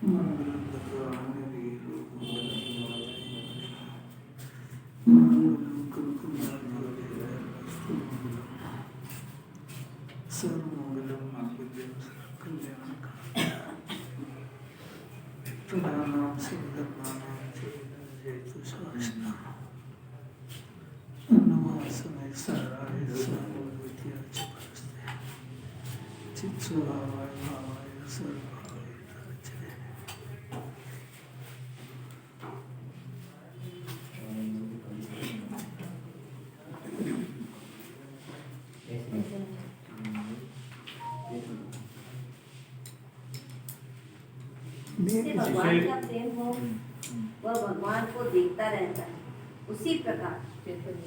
मंगलम भगवान वीरो मंगलम कुरुकुमारस्तु मंगलम सर्वमंगलम मांगल्यम कल्याणकाम प्रधानां सुंदरमानां जयतु शास्त्रम् नमस्ते साराय सर्वविद्या च परस्ते चित्स्वभावाय भावाय सर्वभावाय तच्चे जिससे भगवान का प्रेम हो वह भगवान को देखता रहता है। उसी प्रकार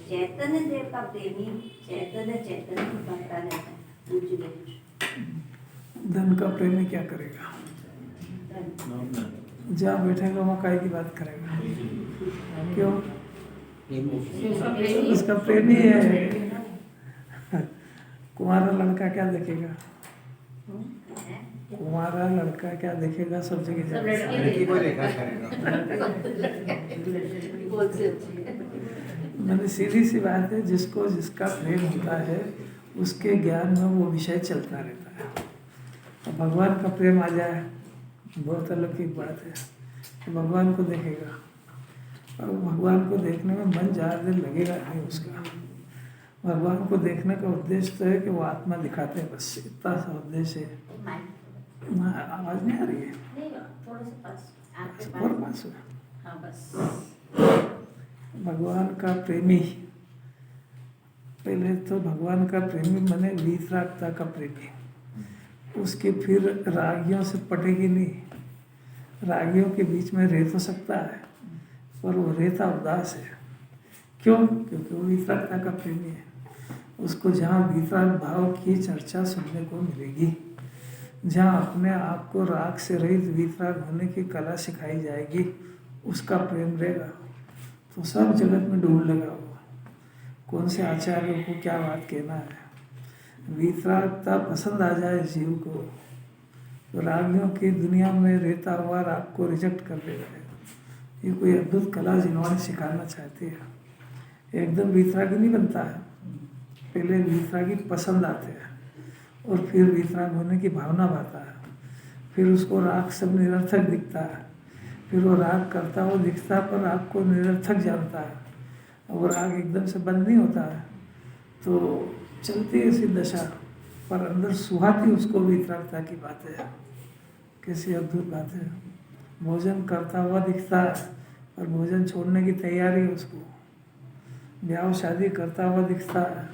चैतन्य देव का प्रेमी चैतन्य को करता रहता है। धन का प्रेमी क्या करेगा? जहाँ बैठेगा वहाँ काय की बात करेगा? क्यों? उसका प्रेमी है। कुंवारा लड़का क्या देखेगा? कुंवारा लड़का क्या देखेगा? सब जगह मैंने सीधी सी बात है, जिसको जिसका प्रेम होता है उसके ज्ञान में वो विषय चलता रहता है। तो भगवान का प्रेम आ जाए बहुत अलग की बात है। तो भगवान को देखेगा और भगवान को देखने में मन ज़्यादा देर लगेगा नहीं उसका। भगवान को देखने का उद्देश्य तो है कि वो आत्मा दिखाते हैं, बस इतना सा उद्देश्य है। आवाज़ नहीं आ रही है? थोड़ा सा पास और पास हुआ। हाँ बस। भगवान का प्रेमी, पहले तो भगवान का प्रेमी माने वीतरागता का प्रेमी। उसके फिर रागियों से पटेगी नहीं। रागियों के बीच में रह तो सकता है पर वो रहता उदास है। क्यों? क्योंकि वो वीतरागता का प्रेमी है। उसको जहाँ वीतराग भाव की चर्चा सुनने को मिलेगी, जहाँ अपने आप को राग से रहित वीतराग होने की कला सिखाई जाएगी, उसका प्रेम रहेगा तो सब जगत में ढूंढ लेगा वो कौन से आचार्यों को क्या बात कहना है। वीतरागता पसंद आ जाए जीव को तो रागियों की दुनिया में रहता हुआ राग को रिजेक्ट कर देगा। ये कोई अद्भुत कला जिन्होंने सिखाना चाहती है। एकदम वीतरागी नहीं बनता है, पहले वीतरागी पसंद आते हैं और फिर वीतराग होने की भावना भाता है। फिर उसको राग सब निरर्थक दिखता है, फिर वो राग करता हुआ दिखता पर राग को निरर्थक जानता है। और राग एकदम से बंद नहीं होता है तो चलती ऐसी दशा, पर अंदर सुहाती उसको वीतरागता की बात है। कैसी अद्भुत बात है। भोजन करता हुआ दिखता है और भोजन छोड़ने की तैयारी है उसको। ब्याह शादी करता हुआ दिखता है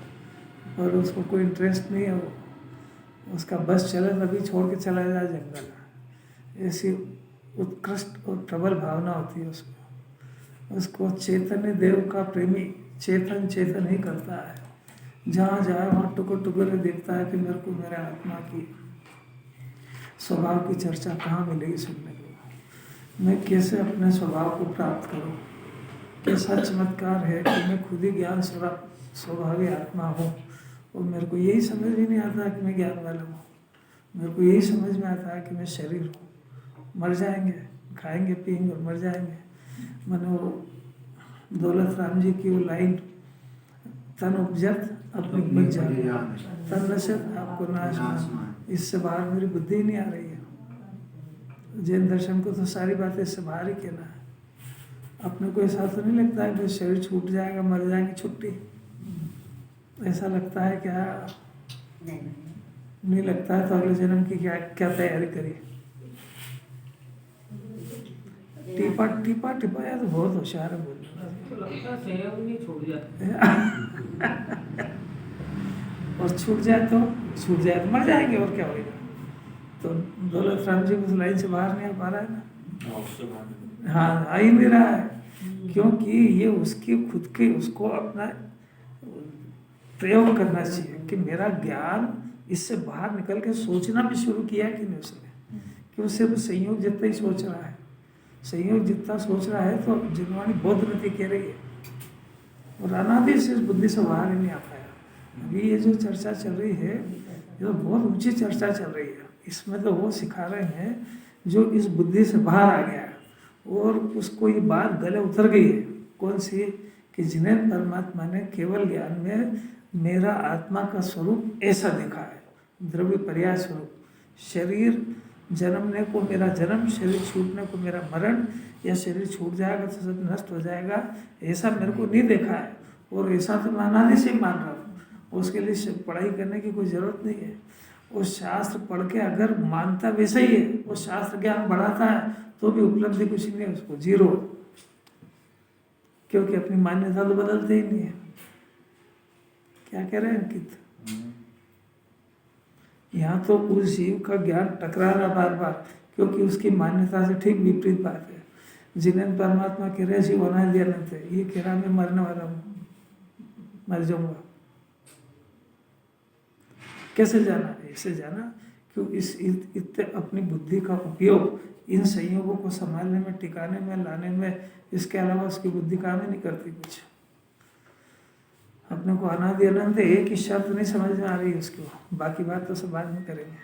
और उसको कोई इंटरेस्ट नहीं है। उसका बस चले तभी छोड़ के चला जाए जंगल। ऐसी उत्कृष्ट और प्रबल भावना होती है उसको चैतन्य देव का प्रेमी चेतन ही करता है। जहाँ जाए वहाँ टुकर देखता है कि मेरे को मेरे आत्मा की स्वभाव की चर्चा कहाँ मिलेगी सुनने को। मैं कैसे अपने स्वभाव को प्राप्त करूँ। कैसा चमत्कार है कि मैं खुद ही ज्ञान स्वभावी आत्मा हूँ और मेरे को यही समझ में नहीं आता कि मैं ज्ञान वाला हूँ। मेरे को यही समझ में आता है कि मैं शरीर हूँ, मर जाएंगे, खाएंगे पिएंगे और मर जाएंगे। मैंने वो दौलत राम जी की वो लाइन, तन उपजत अपनी बच जाए, तन नशत आपको नाश मान। इससे बाहर मेरी बुद्धि ही नहीं आ रही है। जैन दर्शन को तो सारी बातें इससे बाहर ही कहना है। अपने को ऐसा तो नहीं लगता है कि शरीर छूट जाएगा, मर जाएंगे, छुट्टी। ऐसा लगता है क्या? नहीं लगता है तो अगले जन्म की क्या तैयारी करिए। टीपा या तो बहुत होशियार है बोलने। और छूट जाए तो मर जाएंगे और क्या होगा। तो दौलत राम जी उस लाइन से बाहर नहीं आ पा रहा है ना। हाँ, आ ही नहीं रहा है क्योंकि ये उसकी खुद के उसको अपना प्रयोग करना चाहिए कि मेरा ज्ञान इससे बाहर निकल के सोचना भी शुरू किया है कि नहीं उसने। कि उससे वो संयोग जितना ही सोच रहा है, संयोग जितना सोच रहा है तो जिन्होंने बौद्ध नीति कह रही है और अनादि से बुद्धि से बाहर ही नहीं आ पाया। अभी ये जो चर्चा चल रही है ये तो बहुत ऊंची चर्चा चल रही है। इसमें तो वो सिखा रहे हैं जो इस बुद्धि से बाहर आ गया और उसको ये बात गले उतर गई है। कौन सी? कि जिन्हें परमात्मा ने केवल ज्ञान में मेरा आत्मा का स्वरूप ऐसा देखा है, द्रव्य पर्याय स्वरूप। शरीर जन्मने को मेरा जन्म, शरीर छूटने को मेरा मरण, या शरीर छूट जाएगा तो सब नष्ट हो जाएगा, ऐसा मेरे को नहीं देखा है। और ऐसा तो मैं अनादि से मान रहा हूँ। उसके लिए पढ़ाई करने की कोई ज़रूरत नहीं है। वो शास्त्र पढ़ के अगर मानता वैसे ही है, वो शास्त्र ज्ञान बढ़ाता है तो भी उपलब्धि कुछ नहीं है उसको, जीरो। क्योंकि अपनी मान्यता तो बदलते ही नहीं है। क्या कह रहे हैं अंकित? यहाँ तो उस जीव का ज्ञान टकरा रहा बार बार, क्योंकि उसकी मान्यता से ठीक विपरीत बात है। जिन्हें परमात्मा कह रहे जीव अनादि अनंत है, ये कह रहा मैं मरने वाला हूँ, मर जाऊंगा। कैसे जाना? ऐसे जाना कि इतने अपनी बुद्धि का उपयोग इन संयोगों को संभालने में, टिकाने में, लाने में, इसके अलावा उसकी बुद्धि काम ही नहीं करती कुछ। अपने को अनादि अनंत एक ही शब्द नहीं समझ में आ रही उसको, बाकी बात तो सब बाद में करेंगे।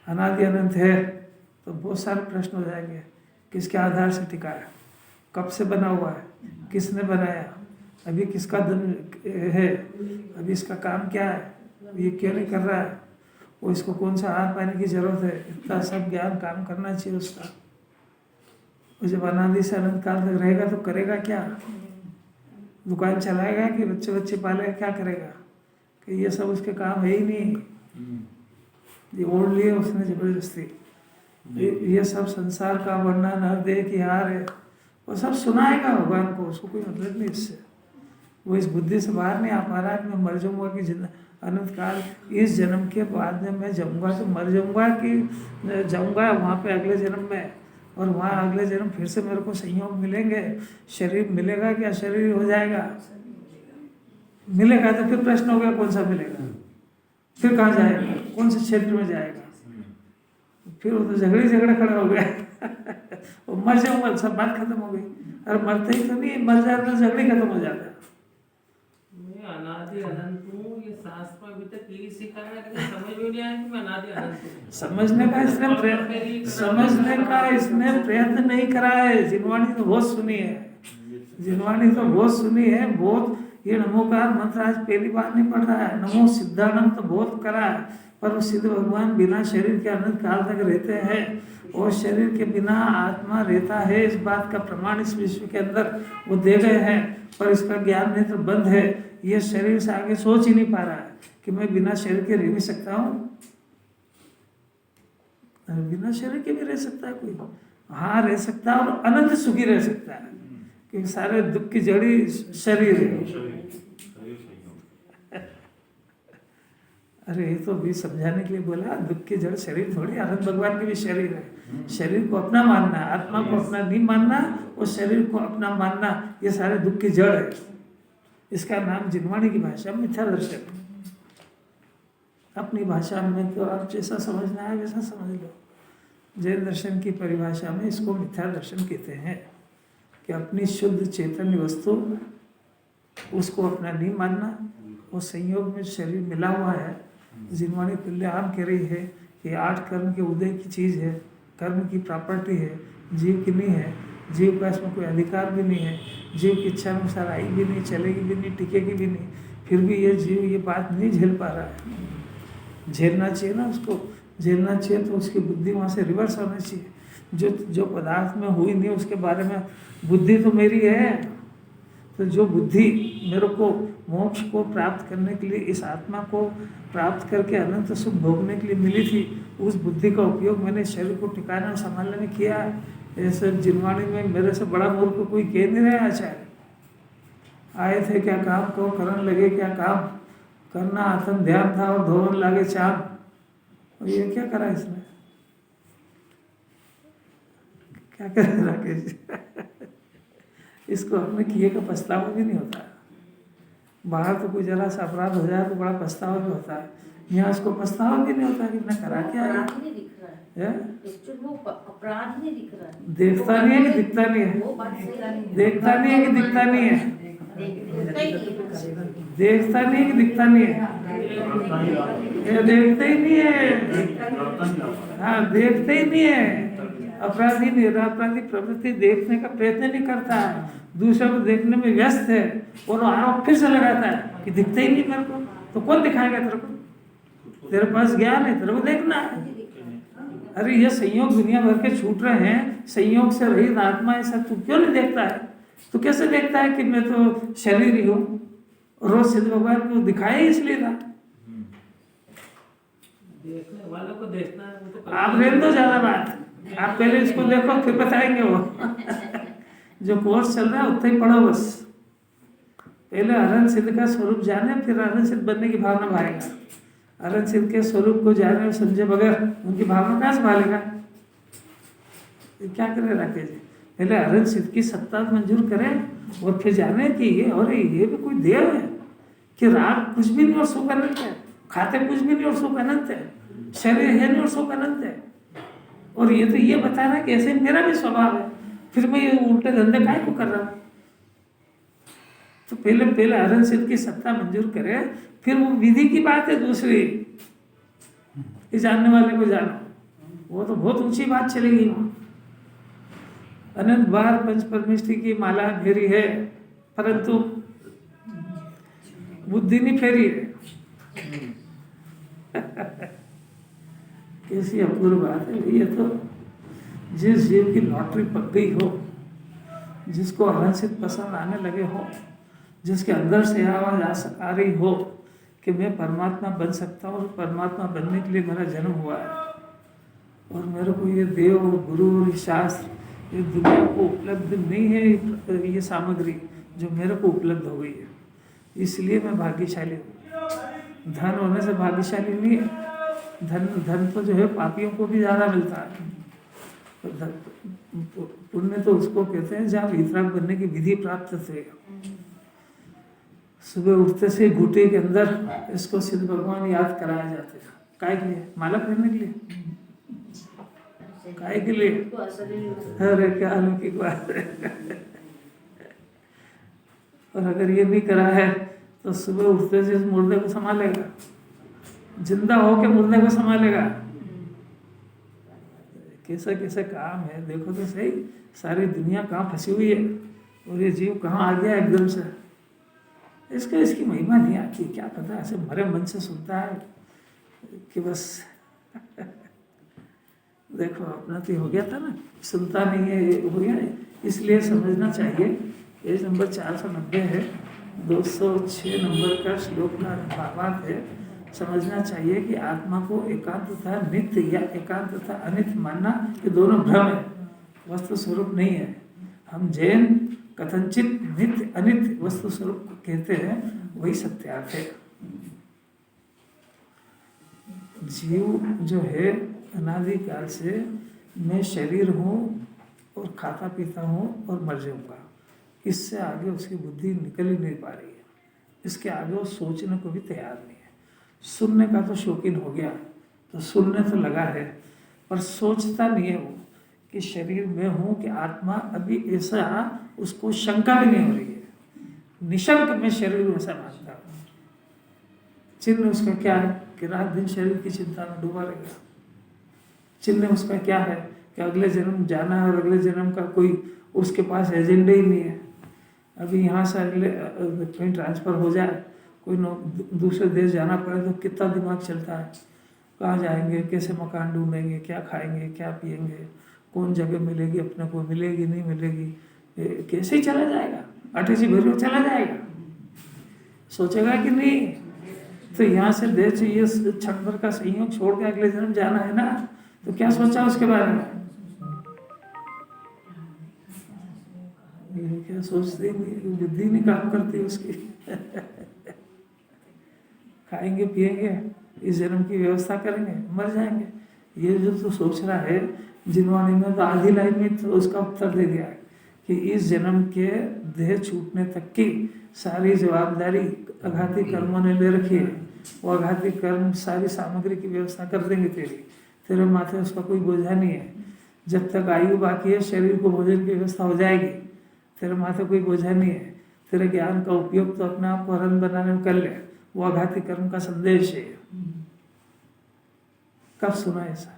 अनादि अनंत है तो बहुत सारे प्रश्न हो जाएंगे। किसके आधार से टिका है? कब से बना हुआ है? किसने बनाया? अभी किसका दिन है? अभी इसका काम क्या है? ये क्यों नहीं कर रहा है? वो इसको कौन सा आहार पाने की जरूरत है? इतना सब ज्ञान काम करना चाहिए उसका। वो जब अनादि से अनंत काल तक रहेगा तो करेगा क्या? दुकान चलाएगा कि बच्चे बच्चे पालेगा? क्या करेगा? कि ये सब उसके काम है ही नहीं। ये ओढ़ लिए उसने जबरदस्ती। ये सब संसार का वर्णन, हर देह की हार है, वो सब सुनाएगा भगवान को, उसको कोई मतलब नहीं इससे। वो इस बुद्धि से बाहर नहीं आ पा रहा है। मैं मर जाऊंगा कि अनंत काल, इस जन्म के बाद में मैं जाऊंगा तो मर जाऊंगा कि जाऊंगा वहाँ पे अगले जन्म में, और वहाँ अगले जन्म फिर से मेरे को संयोग मिलेंगे, शरीर मिलेगा क्या? शरीर हो जाएगा? मिलेगा तो फिर प्रश्न हो गया कौन सा मिलेगा, फिर कहाँ जाएगा, कौन से क्षेत्र में जाएगा? फिर वो तो झगड़े खड़ा हो गया। वो मर जाऊंगा, सब बात खत्म हो गई। अरे मरते ही तो नहीं, मर जाता तो झगड़े खत्म हो जाता है। अनादि अनंत हूँ, ये शास्त्र में अभी तक यही सिखाया है, लेकिन समझ में नहीं आया कि मैं अनादि अनंत हूँ। समझने का इसने प्रयत्न नहीं करा है। जिनवाणी तो बहुत सुनी है, जिनवाणी तो बहुत सुनी है, बहुत। ये नमोकार मंत्र आज पहली बार नहीं पढ़ रहा है। नमो सिद्धानंद तो बहुत करा है, पर वो सिद्ध भगवान बिना शरीर के अनंत काल तक रहते हैं, और शरीर के बिना आत्मा रहता है, इस बात का प्रमाण इस विश्व के अंदर वो दे गए हैं। पर इसका ज्ञान नेत्र बंद है। ये शरीर से आगे सोच ही नहीं पा रहा है कि मैं बिना शरीर के रह भी सकता हूँ। बिना शरीर के भी रह सकता है कोई? हाँ, रह सकता है, और अनंत सुखी रह सकता है, क्योंकि सारे दुख की जड़ी शरीर है। अरे ये तो भी समझाने के लिए बोला, दुख की जड़ शरीर थोड़ी, अनंत भगवान के भी शरीर है। शरीर को अपना मानना, आत्मा को अपना नहीं मानना, और शरीर को अपना मानना, ये सारे दुख की जड़ है। इसका नाम जिनवाणी की भाषा में मिथ्या दर्शन। अपनी भाषा में तो आप जैसा समझना है वैसा समझ लो। जैन दर्शन की परिभाषा में इसको मिथ्या दर्शन कहते हैं, कि अपनी शुद्ध चैतन्य वस्तु उसको अपना नहीं मानना। वो संयोग में शरीर मिला हुआ है। जिनवाणी तुल्यआम कह रही है कि 8 कर्म के उदय की चीज़ है, कर्म की प्रॉपर्टी है, जीव की नहीं है। जीव का इसमें कोई अधिकार भी नहीं है, जीव की इच्छा अनुसार आई भी नहीं, चलेगी भी नहीं, टिकेगी भी नहीं। फिर भी ये जीव ये बात नहीं झेल पा रहा है। झेलना चाहिए ना उसको, झेलना चाहिए तो उसकी बुद्धि वहाँ से रिवर्स होनी चाहिए। जो पदार्थ में हुई नहीं उसके बारे में बुद्धि तो मेरी है, तो जो बुद्धि मेरे को मोक्ष को प्राप्त करने के लिए, इस आत्मा को प्राप्त करके अनंत सुख भोगने के लिए मिली थी, उस बुद्धि का उपयोग मैंने शरीर को टिकाने और संभालने में किया है। ऐसे जिनवाणी में मेरे से बड़ा मूर्ख कोई कह नहीं रहा आचार्य। आए थे क्या काम को, करने लगे क्या काम, करना आत्म ध्यान था और धोवन लागे चाम। और ये क्या करा इसने? क्या करे राकेश? इसको अपने किए का पछतावा भी नहीं होता। बाहर तो कोई जरा सा अपराध हो जाए तो बड़ा पछतावा भी होता है, यहाँ उसको पछतावा भी नहीं होता कि मैं करा क्या है। अपराध नहीं दिख रहा है। देखता नहीं है कि दिखता नहीं है, देखता नहीं है कि दिखता नहीं है, देखता नहीं है कि दिखता नहीं है। ये देखते ही नहीं है। हाँ, देखते ही नहीं है। अपराधी निरापराधी प्रवृत्ति देखने का प्रयत्न नहीं करता है, दूसरे को देखने में व्यस्त है और आरोप फिर से लगाता है कि दिखते ही नहीं मेरे को। तो कौन दिखाएगा तेरे को? तेरे पास ज्ञान है, तेरे को देखना है। अरे ये संयोग दुनिया भर के छूट रहे हैं, संयोग से रहित आत्मा है, सब तू क्यों नहीं देखता है? तू कैसे देखता है कि मैं तो शरीर ही हूँ? रोज सिद्ध भगवान को दिखाया ही इसलिए था। देखने वालों को देखना है, वो तो आप रहने दो ज्यादा बात, आप पहले इसको देखो फिर बताएंगे वो। जो कोर्स चल रहा है उतना ही पढ़ो बस। पहले अरहंत सिद्ध का स्वरूप जाने, फिर अरहंत सिद्ध बनने की भावना भाएगा। अरहंत सिद्ध के स्वरूप को जाने और समझे बगैर उनकी भावना कहाँ संभालेगा? क्या करे राकेश जी? पहले अरहंत सिद्ध की सत्ता मंजूर करें और फिर जाने कि ये और ये भी कोई देव है कि राग कुछ भी नहीं और सुख अनंत है, खाते कुछ भी नहीं और सुख अनंत है, शरीर है नहीं और सुख अनंत है। और ये तो ये बता रहा है कि ऐसे मेरा भी स्वभाव है, फिर मैं ये उल्टे धंधे काहे को कर रहा हूँ? तो पहले अरहंत सिद्ध की सत्ता मंजूर करे, फिर वो विधि की बात है दूसरी कि जानने वाले को जानो, वो तो बहुत ऊंची बात चलेगी। अनंत बार पंच परमेष्ठी की माला फेरी है, परंतु बुद्धि नहीं फेरी है। कैसी अपूर्व बात है ये तो। जिस जीव की लॉटरी पक गई हो, जिसको अरहंत सिद्ध पसंद आने लगे हो, जिसके अंदर से आवाज आ रही हो कि मैं परमात्मा बन सकता हूँ और परमात्मा बनने के लिए मेरा जन्म हुआ है, और मेरे को ये देव गुरु और शास्त्र ये दुनिया को उपलब्ध नहीं है, ये सामग्री जो मेरे को उपलब्ध हो गई है, इसलिए मैं भाग्यशाली हूँ। धन होने से भाग्यशाली नहीं है। धन तो जो है पापियों को भी ज़्यादा मिलता है। पुण्य तो उसको कहते हैं जहाँ वितराग बनने की विधि प्राप्त हुई। सुबह उठते से घुटे के अंदर इसको सिद्ध भगवान याद कराया जाते हैं। काय के लिए? माला पहनने के लिए? काय के लिए? अरे क्या अलौकिक बात है। और अगर ये नहीं करा है तो सुबह उठते से इस मुर्दे को संभालेगा, जिंदा हो के मुर्दे को संभालेगा। कैसा कैसा काम है देखो तो सही। सारी दुनिया कहाँ फंसी हुई है और ये जीव कहाँ आ गया एकदम से। इसकी महिमा नहीं आती, क्या पता ऐसे मरे मन से सुनता है कि बस देखो अपना तो हो गया था ना, सुनता नहीं है, ये हो गया है। इसलिए समझना चाहिए। पेज नंबर 490 है, 206 नंबर का श्लोक का भावार्थ है। समझना चाहिए कि आत्मा को एकांत तथा नित्य या एकांत तथा अनित्य मानना ये दोनों भ्रम है, वस्तु स्वरूप नहीं है। हम जैन कथनचित नित्य अनित्य वस्तु स्वरूप कहते हैं, वही सत्यार्थ है। जीव जो है अनादिकाल से मैं शरीर हूँ और खाता पीता हूँ और मर जाऊँगा, इससे आगे उसकी बुद्धि निकल ही नहीं पा रही है। इसके आगे वो सोचने को भी तैयार नहीं है। सुनने का तो शौकीन हो गया, तो सुनने तो लगा है, पर सोचता नहीं है वो कि शरीर में हूँ कि आत्मा, अभी ऐसा उसको शंका भी नहीं हो रही है। निशंक में शरीर ऐसा मानता है। चिन्ह उसका क्या है कि रात दिन शरीर की चिंता में डूबा रहेगा। चिन्ह उसका क्या है कि अगले जन्म जाना है और अगले जन्म का कोई उसके पास एजेंडा ही नहीं है। अभी यहाँ से अगले कहीं ट्रांसफ़र हो जाए, कोई दूसरे देश जाना पड़े तो कितना दिमाग चलता है, कहाँ जाएंगे, कैसे मकान ढूंढेंगे, क्या खाएंगे, क्या पिएंगे, कौन जगह मिलेगी, अपने को मिलेगी नहीं मिलेगी, कैसे ही चला जाएगा, अटैची भरी चला जाएगा, सोचेगा कि नहीं। तो यहाँ से देश ये क्षण भर का संयोग छोड़ के अगले जन्म जाना है ना, तो क्या सोचा उसके बारे में? ये क्या सोचते नहीं, बुद्धि नहीं काम करती उसकी। खाएंगे पिएंगे, इस जन्म की व्यवस्था करेंगे, मर जाएंगे। ये जो तो सोच रहा है, जिन्होंने में तो आधी लाइन में तो उसका उत्तर दे दिया है कि इस जन्म के देह छूटने तक की सारी जवाबदारी आघाती कर्मों ने ले रखी है। वो आघाती कर्म सारी सामग्री की व्यवस्था कर देंगे तेरे माथे, उसका कोई बोझा नहीं है। जब तक आयु बाकी है, शरीर को भोजन की व्यवस्था हो जाएगी, तेरे माथे कोई बोझा नहीं है। तेरे ज्ञान का उपयोग तो अपने आप को हरण बनाने में कर ले, वो आघाती कर्म का संदेश है। कब सुना ऐसा?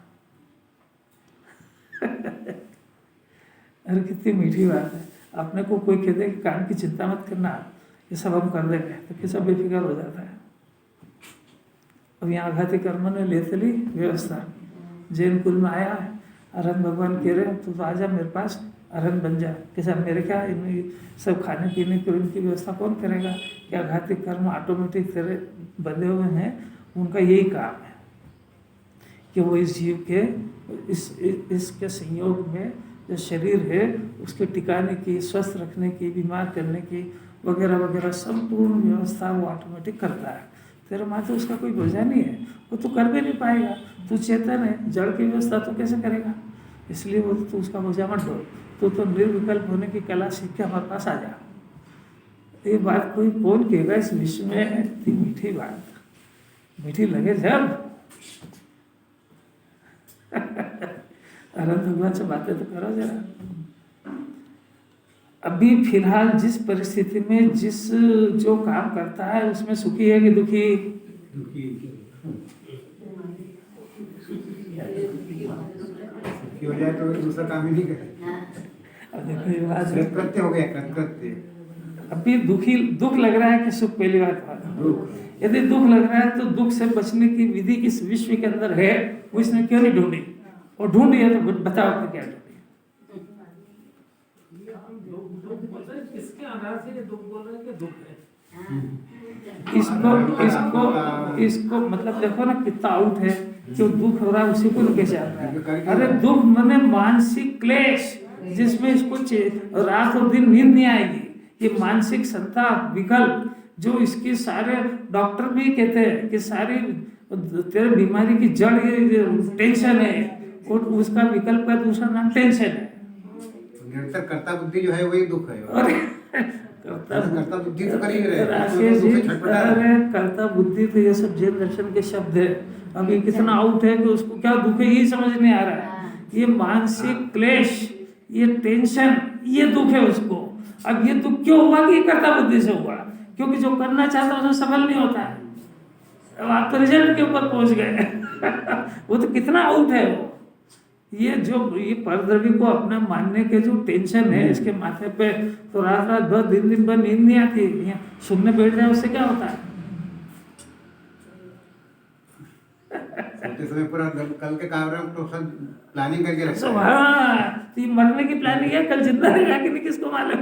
अरे कितनी मीठी बात है। अपने को कोई कहते कि काम की चिंता मत करना, ये सब हम कर देंगे, तो कैसा बेफिक्र हो जाता है। अब यहाँ आघाती कर्म ने ले चली व्यवस्था, जैन कुल में आया है, अरहन भगवान कह रहे तो आजा मेरे पास, अरहन बन जा। कैसा मेरे क्या इन सब खाने पीने की इनकी व्यवस्था कौन करेगा? क्या आघाती कर्म ऑटोमेटिक तेरे बंधे हुए हैं, उनका यही काम है कि वो इस जीव के इसके संयोग में जो शरीर है उसके टिकाने की, स्वस्थ रखने की, बीमार करने की वगैरह वगैरह संपूर्ण व्यवस्था वो ऑटोमेटिक करता है। तेरे माथे उसका कोई बोझा नहीं है, वो तो कर भी नहीं पाएगा। तू चेतन है, जड़ की व्यवस्था तो कैसे करेगा? इसलिए वो तू उसका बोझा मत ढो, तो निर्विकल्प होने की कला सीख के हमारे पास आ जा। ये बात कोई कौन कहेगा इस विश्व में? इतनी मीठी बात, मीठी लगे जब अनंत भगवान से बातें तो करो जरा। अभी फिलहाल जिस परिस्थिति में जिस जो काम करता है उसमें सुखी है कि दुखी? हो जाए तो दूसरा काम ही नहीं करे। अब देखो ये बात कृत्य हो गया, कृत्य। अभी दुख लग रहा है कि सुख? पहली बात, यदि दुख लग रहा है तो दुख से बचने की विधि इस विश्व के अंदर है, वो इसने क्यों नहीं ढूंढी? और ढूंढी है तो बताओ तो क्या ढूंढी? किसके आधार से दुख बोल रहे हैं कि दुख है? इसको मतलब देखो ना कितना आउट है कि वो दुख हो रहा है, उसी को लेके चल रहा है। अरे दुख मने मानसिक क्लेश, जिसमें इसको रात और दिन नींद नहीं आएगी। ये मानसिक संताप, विकल्प, जो इसकी सारे डॉक्टर भी कहते हैं कि सारी तेरे बीमारी की जड़ ये टेंशन है, और उसका विकल्प का दूसरा नाम टेंशन है। निरंतर कर्ता बुद्धि जो है वही दुख है। और कर्ता बुद्धि तो कर ही रहे हैं। राकेश जी, अरे कर्ता बुद्धि तो ये सब जैन दर्शन के शब्द है। अभी कितना आउट है कि उसको क्या दुख है यही समझ नहीं आ रहा है। ये मानसिक क्लेश, ये टेंशन, ये दुख है उसको। अब ये दुख क्यों हुआ? कि कर्ता बुद्धि से हुआ, क्योंकि जो करना चाहता है उसमें सफल नहीं होता है। अब आप तो रिजल्ट के ऊपर पहुंच गए। वो तो कितना आउट है वो। ये परद्रव्य को अपना मानने के जो टेंशन है इसके माथे पे, तो रात रात भर दिन भर नींद नहीं आती। यहाँ सुनने बैठ जाए उससे क्या होता है? समय पूरा कल के कार्यक्रम तो सब प्लानिंग करके रखते हैं। हाँ, तो ये मरने की प्लानिंग है, कल जिंदा रहेगा कि नहीं किसको मालूम।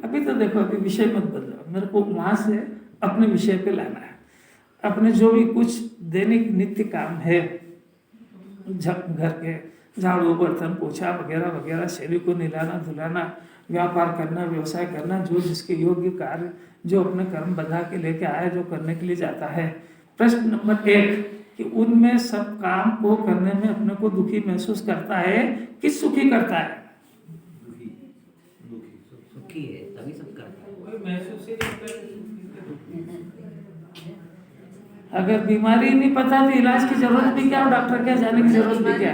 अभी तो देखो, अभी विषय मत बदलो, मेरे को वहां से अपने विषय पे लाना है। अपने जो भी कुछ दैनिक नित्य काम है, घर के झाड़ू बर्तन पोछा वगैरह वगैरह, शरीर को नहलाना धुलाना, व्यापार करना, व्यवसाय करना, जो जिसके योग्य कार्य जो अपने कर्म बधा के लेके आया, जो करने के लिए जाता है। प्रश्न नंबर 1 कि उनमें सब काम को करने में अपने को दुखी महसूस करता है कि सुखी करता है? सुखी है तभी सब करता है। कोई महसूस ही नहीं करता। अगर बीमारी नहीं पता तो इलाज की जरूरत भी क्या, डॉक्टर क्या जाने की जरूरत भी क्या?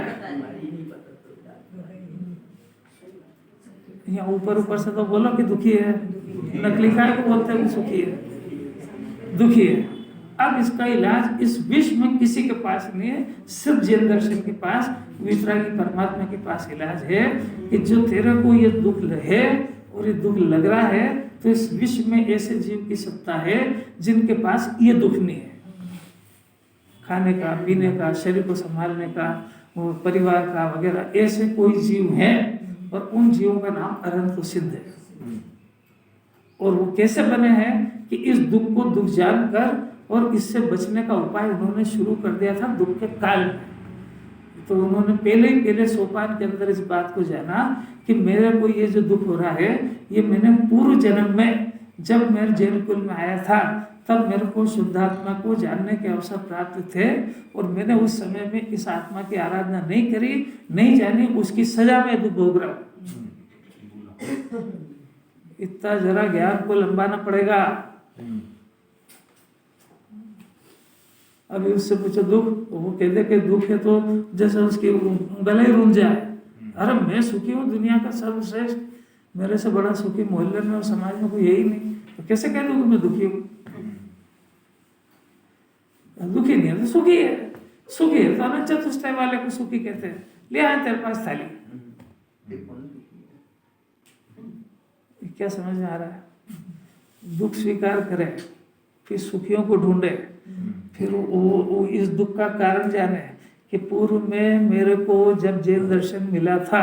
यहाँ ऊपर से तो बोलो कि दुखी है, नकली काय को बोलते हैं सुखी है, दुखी है। अब इसका इलाज इस विश्व में किसी के पास नहीं है, सिर्फ जैन दर्शन के पास, वितरागी परमात्मा के पास इलाज है कि जो तेरे को ये दुख है और ये दुख लग रहा है, तो इस विश्व में ऐसे जीव की सत्ता है जिनके पास ये दुख नहीं है। खाने का, पीने का, शरीर को संभालने का, परिवार का वगैरह, ऐसे कोई जीव है, और उन जीवों का नाम अरहंत सिद्ध है। और वो कैसे बने हैं कि इस दुख को दुख जानकर और इससे बचने का उपाय उन्होंने शुरू कर दिया था दुख के काल में। तो उन्होंने पहले सोपान के अंदर इस बात को जाना कि मेरे को ये जो दुख हो रहा है, ये मैंने पूर्व जन्म में जब मेरे जैन कुल में आया था तब मेरे को शुद्धात्मा को जानने के अवसर प्राप्त थे, और मैंने उस समय में इस आत्मा की आराधना नहीं करी, नहीं जानी, उसकी सजा में दुख भोग रहा हूं। इतना जरा ज्ञान को लंबाना पड़ेगा। अभी उससे पूछो दुख, वो कहते कि दुख है तो जैसे उसकी गले ही रुंध जाए। अरे मैं सुखी हूँ, दुनिया का सर्वश्रेष्ठ, मेरे से बड़ा सुखी मोहल्ले में और समाज में कोई यही नहीं। तो कैसे कह दूँ कि मैं दुखी हूँ? दुखी नहीं है तो सुखी है। सुखी है तो अनंत चतुष्टय वाले को सुखी कहते हैं। ले आए तेरे पास थाली, क्या समझ में आ रहा है? दुख स्वीकार करे, फिर सुखियों को ढूंढे, फिर वो इस दुख का कारण जाने कि पूर्व में मेरे को जब जेल दर्शन मिला था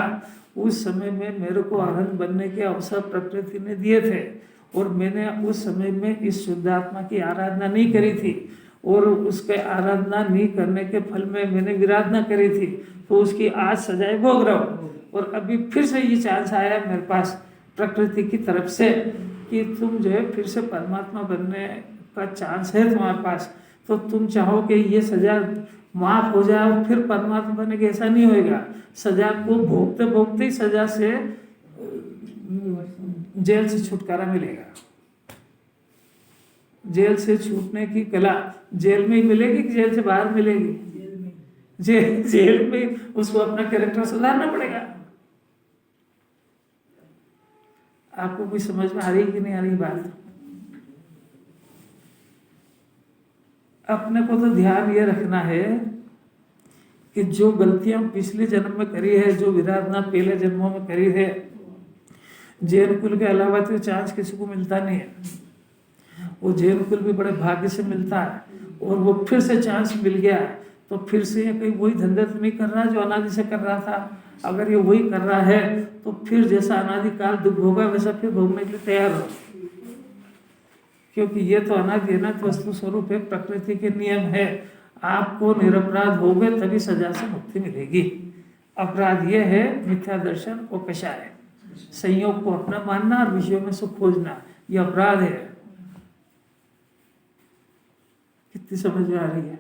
उस समय में मेरे को अरहंत बनने के अवसर प्रकृति ने दिए थे और मैंने उस समय में इस शुद्ध आत्मा की आराधना नहीं करी थी और उसके आराधना नहीं करने के फल में मैंने विराधना करी थी, तो उसकी आज सजाए भोग रहा हूँ। और अभी फिर से ये चांस आया है मेरे पास प्रकृति की तरफ से कि तुम जो है फिर से परमात्मा बनने का चांस है तुम्हारे पास, तो तुम चाहो कि ये सजा माफ हो जाए और फिर परमात्मा बनने के, ऐसा नहीं होएगा। सजा को भोगते भोगते ही सजा से जेल से छुटकारा मिलेगा। जेल से छूटने की कला जेल में ही मिलेगी कि जेल से बाहर मिलेगी? जेल में उसको अपना कैरेक्टर सुधारना पड़ेगा। आपको कोई समझ में आ रही कि नहीं आ रही बात? अपने को तो ध्यान ये रखना है कि जो गलतियां पिछले जन्म में करी है, जो विराधना पहले जन्मों में करी है, जैन कुल के अलावा तो चांस किसी को मिलता नहीं है। वो जैन कुल भी बड़े भाग्य से मिलता है और वो फिर से चांस मिल गया तो फिर से ये कहीं वही धंधा तो नहीं कर रहा जो अनादि से कर रहा था। अगर ये वही कर रहा है तो फिर जैसा अनादिकाल दुख भोगा वैसा फिर भोगने के लिए तैयार हो, क्योंकि ये तो अनादि अनंत वस्तु स्वरूप है, प्रकृति के नियम है। आपको निरपराध हो गए तभी सजा से मुक्ति मिलेगी। अपराध ये है मिथ्या दर्शन और कषाय, संयोग को अपना मानना और विषयों में सुख खोजना, ये अपराध है। कितनी समझ में आ रही है?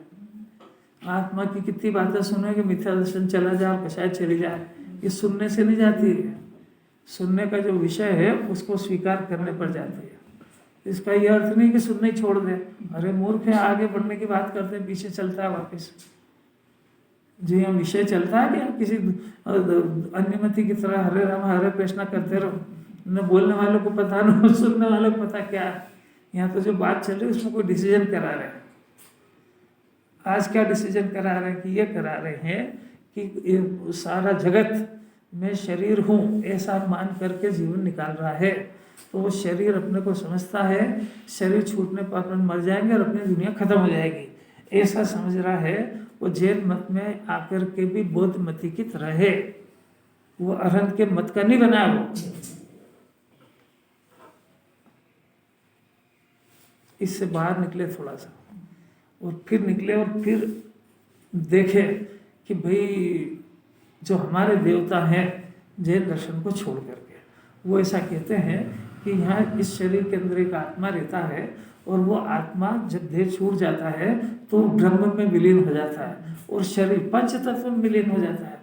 आत्मा की कितनी बातें सुने कि मिथ्या दर्शन चला जाए और कषाय चली जाए, ये सुनने से नहीं जाती है। सुनने का जो विषय है उसको स्वीकार करने पर जाती है। इसका यह अर्थ नहीं कि सुनने ही छोड़ दे। अरे मूर्ख है, आगे बढ़ने की बात करते हैं पीछे चलता है वापस। जी हम विषय चलता है कि किसी अन्यमति की तरह हरे राम हरे कृष्णा करते रहो, न बोलने वालों को पता न सुनने वालों को पता क्या है। यहाँ तो जो बात चल रही है उसमें कोई डिसीजन करा रहे हैं। आज क्या डिसीजन करा रहे हैं कि ये करा रहे हैं कि सारा जगत में शरीर हूँ ऐसा मान करके जीवन निकाल रहा है। तो वो शरीर अपने को समझता है, शरीर छूटने पर अपन मर जाएंगे और अपनी दुनिया खत्म हो जाएगी, ऐसा समझ रहा है। वो जैन मत में आकर के भी बौद्ध मति की तरह है, वो अरहंत के मत का नहीं बना। वो इससे बाहर निकले थोड़ा सा और फिर निकले और फिर देखे कि भाई जो हमारे देवता हैं जैन दर्शन को छोड़ करके, वो ऐसा कहते हैं कि यहाँ इस शरीर के अंदर एक आत्मा रहता है और वो आत्मा जब देह छूट जाता है तो ब्रह्म में विलीन हो जाता है और शरीर पंच तत्व में विलीन हो जाता है।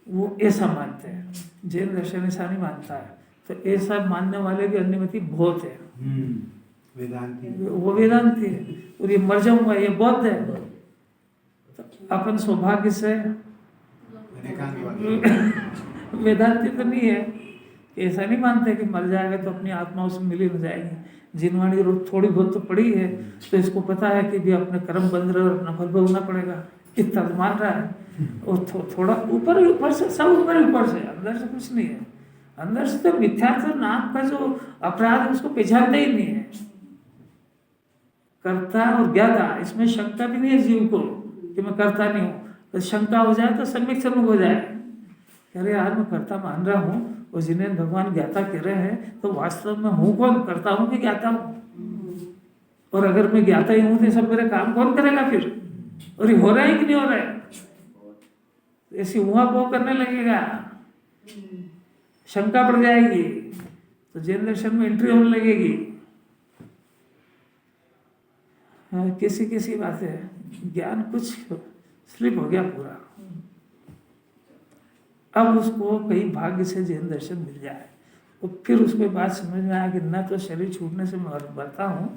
वो ऐसा मानते हैं, जैन दर्शन ऐसा नहीं मानता है। तो ऐसा मानने वाले भी अन्यमति बहुत है, वो वेदांती है। और ये मर जाऊंगा ये बौद्ध है। तो अपन सौभाग्य से वेदांती तो नहीं है, ऐसा नहीं मानते कि मर जाएगा तो अपनी आत्मा उसमें मिली हो जाएगी। जिनवाणी थोड़ी बहुत तो पड़ी है तो इसको पता है कि भी अपने कर्म बंद रहे और अपना फल भोगना पड़ेगा, इतना तो मान रहा है। और थोड़ा ऊपर से सब ऊपर से, अंदर से कुछ नहीं है। अंदर से तो मिथ्यात्व नाम का जो अपराध है उसको पहचानते ही नहीं है। करता और ज्ञाता, इसमें शंका भी नहीं है जीव को कि मैं करता नहीं हूँ। तो शंका हो जाए तो सम्यक सम्मुख हो जाए, अरे यार मैं करता मान रहा हूँ और जिन्हें भगवान ज्ञाता कह रहे हैं तो वास्तव में हूँ कौन, करता हूँ कि ज्ञाता हूँ? और अगर मैं ज्ञाता ही हूँ तो सब मेरे काम कौन करेगा फिर? और ये हो रहा है कि नहीं हो रहा है? ऐसी हुआ को करने लगेगा, शंका बढ़ जाएगी तो जैन दर्शन में एंट्री होने लगेगी। किसी किसी बातें ज्ञान कुछ स्लिप हो गया पूरा, अब उसको कहीं भाग्य से जैन दर्शन मिल जाए तो फिर उसके बाद समझ में आया कि न तो शरीर छूटने से मरता हूँ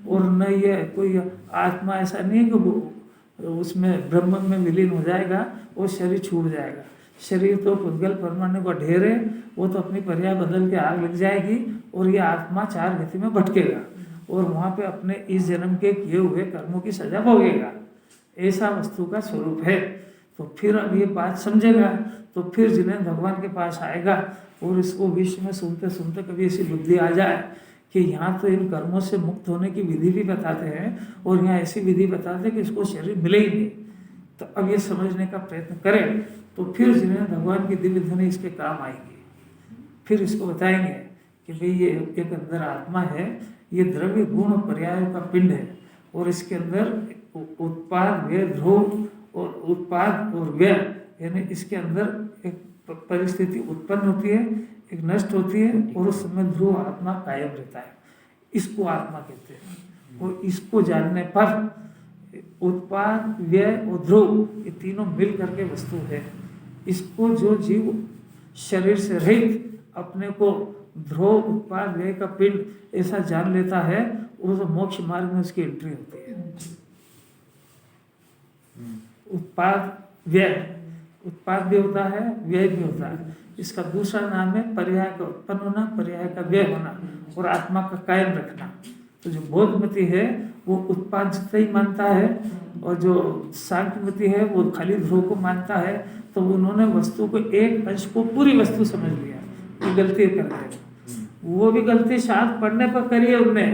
और न ये कोई आत्मा ऐसा नहीं कि वो उसमें ब्रह्म में विलीन हो जाएगा और शरीर छूट जाएगा। शरीर तो पुद्गल परमाणु का ढेर है, वो तो अपनी पर्याय बदल के आग लग जाएगी और ये आत्मा चार गति में भटकेगा और वहाँ पे अपने इस जन्म के किए हुए कर्मों की सजा भोगेगा। ऐसा वस्तु का स्वरूप है। तो फिर अब ये बात समझेगा तो फिर जिन्हें भगवान के पास आएगा और इसको विश्व में सुनते सुनते कभी ऐसी बुद्धि आ जाए कि यहाँ तो इन कर्मों से मुक्त होने की विधि भी बताते हैं और यहाँ ऐसी विधि बताते हैं कि इसको शरीर मिले ही नहीं, तो अब ये समझने का प्रयत्न करें तो फिर जिन्हें भगवान की दिव्य ध्वनि इसके काम आएगी। फिर इसको बताएंगे कि भाई ये एक अंदर आत्मा है, ये द्रव्य गुण पर्यायों का पिंड है और इसके अंदर उत्पाद व्यय ध्रुव और उत्पाद और व्यय यानी इसके अंदर एक परिस्थिति उत्पन्न होती है, एक नष्ट होती है और उस समय ध्रुव आत्मा कायम रहता है। इसको आत्मा कहते हैं। और इसको जानने पर उत्पाद व्यय और ध्रुव ये तीनों मिल करके वस्तु है। इसको जो जीव शरीर से रहित अपने को ध्रुव उत्पाद व्यय का पिंड ऐसा जान लेता है, उस मोक्ष मार्ग में उसकी एंट्री होती है। उत्पाद व्यय, उत्पाद भी होता है, व्यय भी होता है। इसका दूसरा नाम है पर्याय का उत्पन्न होना, पर्याय का व्यय होना और आत्मा का कायम रखना। तो जो बोधमती है वो उत्पाद जितना ही मानता है और जो सांख्यमती है वो खाली ध्रुव को मानता है। तो उन्होंने वस्तु को एक अंश को पूरी वस्तु समझ लिया, ये गलती कर रहे। वो भी गलती शास्त्र पढ़ने पर करी है उनने।